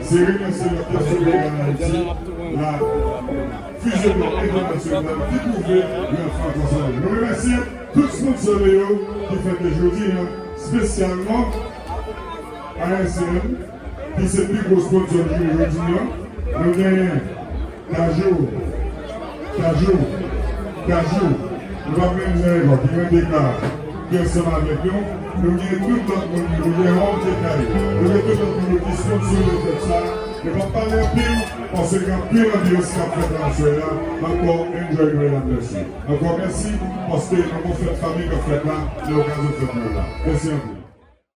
c'est remercier le personnel de Haïti, la fusion internationale qui pouvait le francophone. Nous remercions tout le monde qui fait aujourd'hui, spécialement ASM, qui est le plus gros sponsor aujourd'hui. Nous gagnons Cajou. Nous avons même qui me déclare qui est ensemble avec nous. Nous avons tout le monde, nous avons tout le monde qui sponsorise ça. Je ne vais pas parler en pile, parce qu'il y a pile d'ambiance qui a fait dans ce là. Encore, enjoy la merci. Encore merci, parce que nous avons fait famille qui a fait là, l'occasion de faire là. Merci à vous.